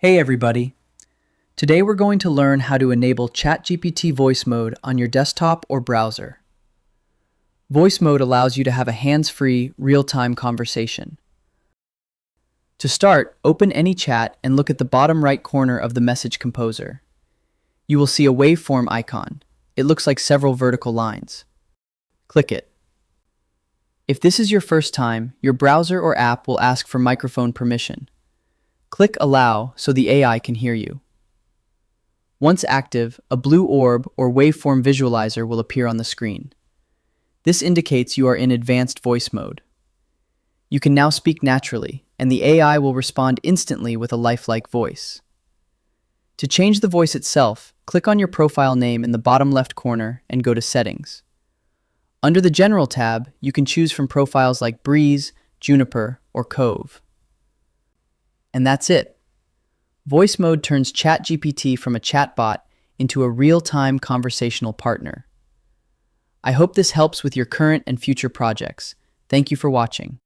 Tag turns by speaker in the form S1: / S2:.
S1: Hey everybody! Today we're going to learn how to enable ChatGPT Voice Mode on your desktop or browser. Voice Mode allows you to have a hands-free, real-time conversation. To start, open any chat and look at the bottom right corner of the message composer. You will see a waveform icon. It looks like several vertical lines. Click it. If this is your first time, your browser or app will ask for microphone permission. Click Allow so the AI can hear you. Once active, a blue orb or waveform visualizer will appear on the screen. This indicates you are in advanced voice mode. You can now speak naturally, and the AI will respond instantly with a lifelike voice. To change the voice itself, click on your profile name in the bottom left corner and go to Settings. Under the General tab, you can choose from profiles like Breeze, Juniper, or Cove. And that's it. Voice Mode turns ChatGPT from a chatbot into a real-time conversational partner. I hope this helps with your current and future projects. Thank you for watching.